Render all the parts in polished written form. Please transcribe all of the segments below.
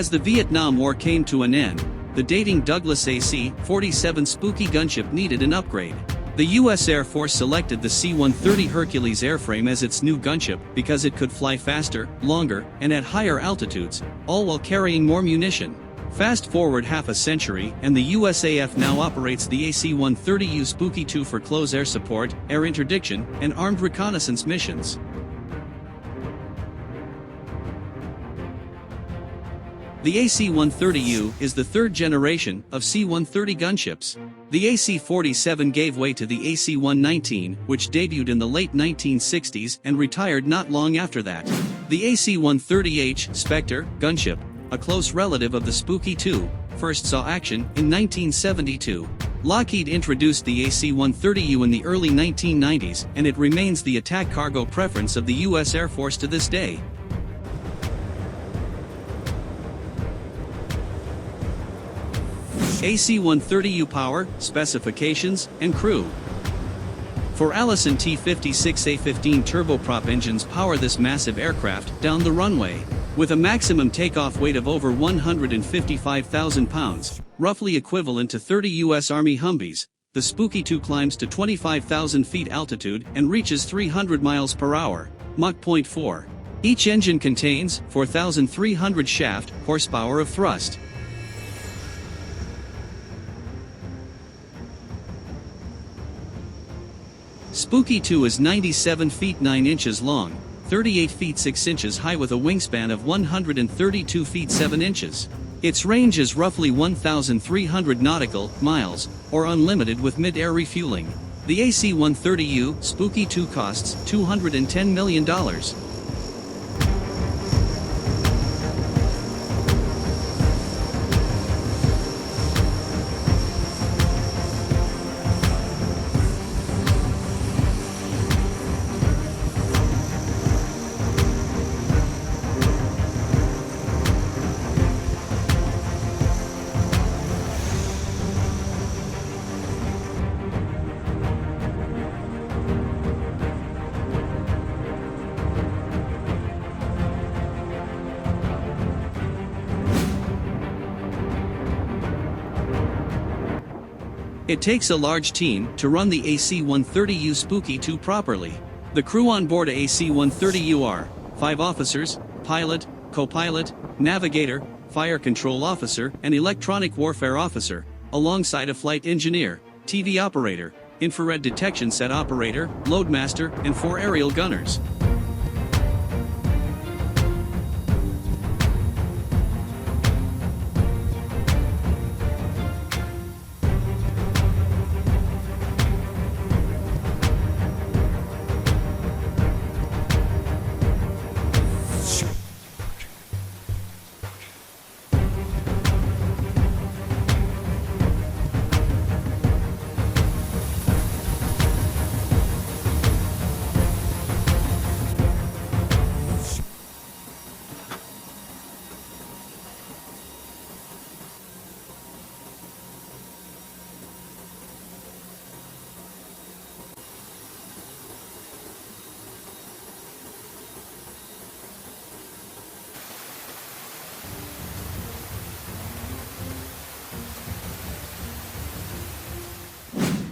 As the Vietnam War came to an end, the dating Douglas AC-47 Spooky gunship needed an upgrade. The U.S. Air Force selected the C-130 Hercules airframe as its new gunship because it could fly faster, longer, and at higher altitudes, all while carrying more munition. Fast forward half a century, and the USAF now operates the AC-130U Spooky 2 for close air support, air interdiction, and armed reconnaissance missions. The AC-130U is the third generation of C-130 gunships. The AC-47 gave way to the AC-119, which debuted in the late 1960s and retired not long after that. The AC-130H Spectre gunship, a close relative of the Spooky 2, first saw action in 1972. Lockheed introduced the AC-130U in the early 1990s, and it remains the attack cargo preference of the U.S. Air Force to this day. AC-130U power, specifications, and crew. 4 Allison T-56A-15 turboprop engines power this massive aircraft down the runway. With a maximum takeoff weight of over 155,000 pounds, roughly equivalent to 30 U.S. Army Humvees, the Spooky 2 climbs to 25,000 feet altitude and reaches 300 miles per hour, Mach 0.4. Each engine contains 4,300 shaft horsepower of thrust. Spooky 2 is 97 feet 9 inches long, 38 feet 6 inches high with a wingspan of 132 feet 7 inches. Its range is roughly 1,300 nautical miles, or unlimited with mid-air refueling. The AC-130U Spooky 2 costs $210 million. It takes a large team to run the AC-130U Spooky 2 properly. The crew on board a AC-130U are 5 officers, pilot, co-pilot, navigator, fire control officer, and electronic warfare officer, alongside a flight engineer, TV operator, infrared detection set operator, loadmaster, and 4 aerial gunners.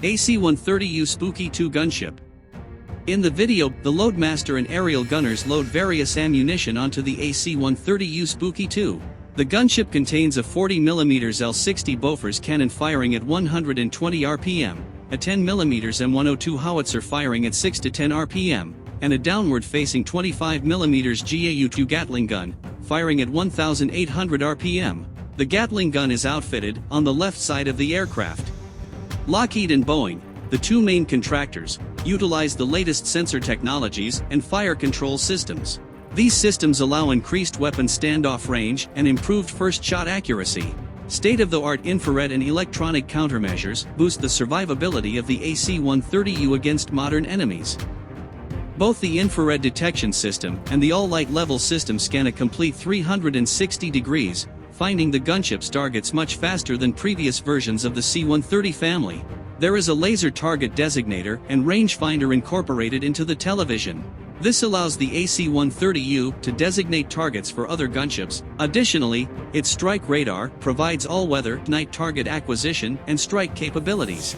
AC-130U Spooky 2 gunship. In the video, the loadmaster and aerial gunners load various ammunition onto the AC-130U Spooky 2. The gunship contains a 40mm L60 Bofors cannon firing at 120 RPM, a 10mm M102 howitzer firing at 6 to 10 RPM, and a downward-facing 25mm GAU-2 Gatling gun, firing at 1,800 RPM. The Gatling gun is outfitted on the left side of the aircraft. Lockheed and Boeing, the 2 main contractors, utilize the latest sensor technologies and fire control systems. These systems allow increased weapon standoff range and improved first-shot accuracy. State-of-the-art infrared and electronic countermeasures boost the survivability of the AC-130U against modern enemies. Both the infrared detection system and the all-light level system scan a complete 360 degrees, finding the gunship's targets much faster than previous versions of the C-130 family. There is a laser target designator and rangefinder incorporated into the television. This allows the AC-130U to designate targets for other gunships. Additionally, its strike radar provides all-weather night target acquisition and strike capabilities.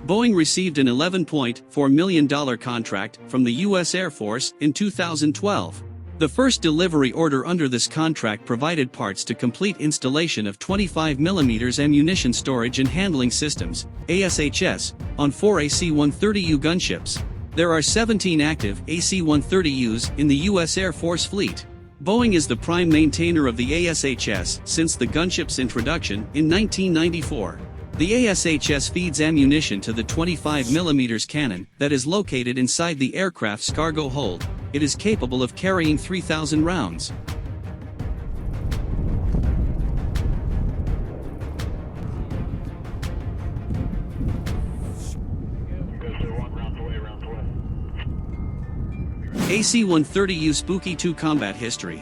Boeing received an $11.4 million contract from the U.S. Air Force in 2012. The first delivery order under this contract provided parts to complete installation of 25mm ammunition storage and handling systems, ASHS, on 4 AC-130U gunships. There are 17 active AC-130Us in the U.S. Air Force fleet. Boeing is the prime maintainer of the ASHS since the gunship's introduction in 1994. The ASHS feeds ammunition to the 25mm cannon that is located inside the aircraft's cargo hold. It is capable of carrying 3,000 rounds. AC-130U Spooky 2 Combat History.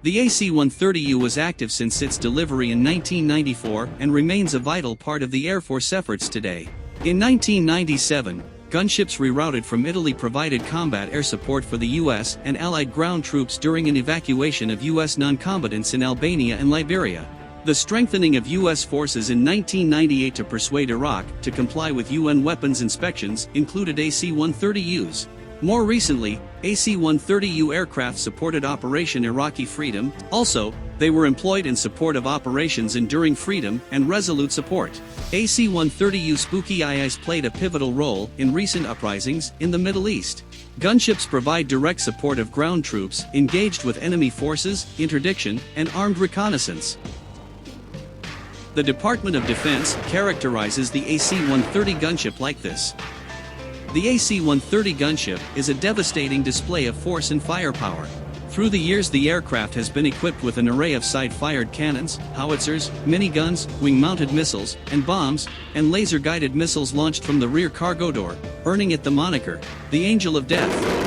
The AC-130U was active since its delivery in 1994 and remains a vital part of the Air Force efforts today. In 1997, gunships rerouted from Italy provided combat air support for the U.S. and Allied ground troops during an evacuation of U.S. non-combatants in Albania and Liberia. The strengthening of U.S. forces in 1998 to persuade Iraq to comply with UN weapons inspections included AC-130Us. More recently, AC-130U aircraft supported Operation Iraqi Freedom. Also, they were employed in support of Operations Enduring Freedom and Resolute Support. AC-130U Spooky IIs played a pivotal role in recent uprisings in the Middle East. Gunships provide direct support of ground troops engaged with enemy forces, interdiction, and armed reconnaissance. The Department of Defense characterizes the AC-130 gunship like this. The AC-130 gunship is a devastating display of force and firepower. Through the years, the aircraft has been equipped with an array of side-fired cannons, howitzers, miniguns, wing-mounted missiles, and bombs, and laser-guided missiles launched from the rear cargo door, earning it the moniker, the Angel of Death.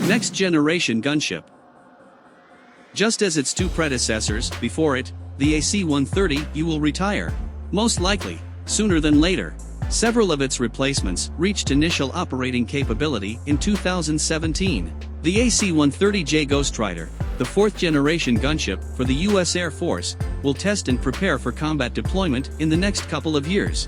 Next generation gunship. Just as its two predecessors before it, the AC-130U will retire. Most likely, sooner than later. Several of its replacements reached initial operating capability in 2017. The AC-130J Ghostwriter, the fourth-generation gunship for the U.S. Air Force, will test and prepare for combat deployment in the next couple of years.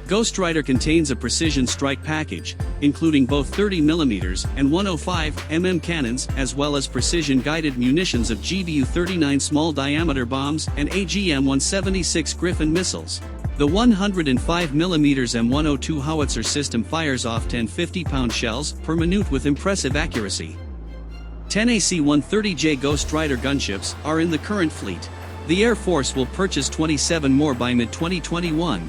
Ghostwriter contains a precision strike package, including both 30mm and 105mm cannons, as well as precision-guided munitions of GBU-39 small-diameter bombs and AGM-176 Griffin missiles. The 105mm M102 howitzer system fires off 10 50-pound shells per minute with impressive accuracy. 10 AC-130J Ghostwriter gunships are in the current fleet. The Air Force will purchase 27 more by mid-2021.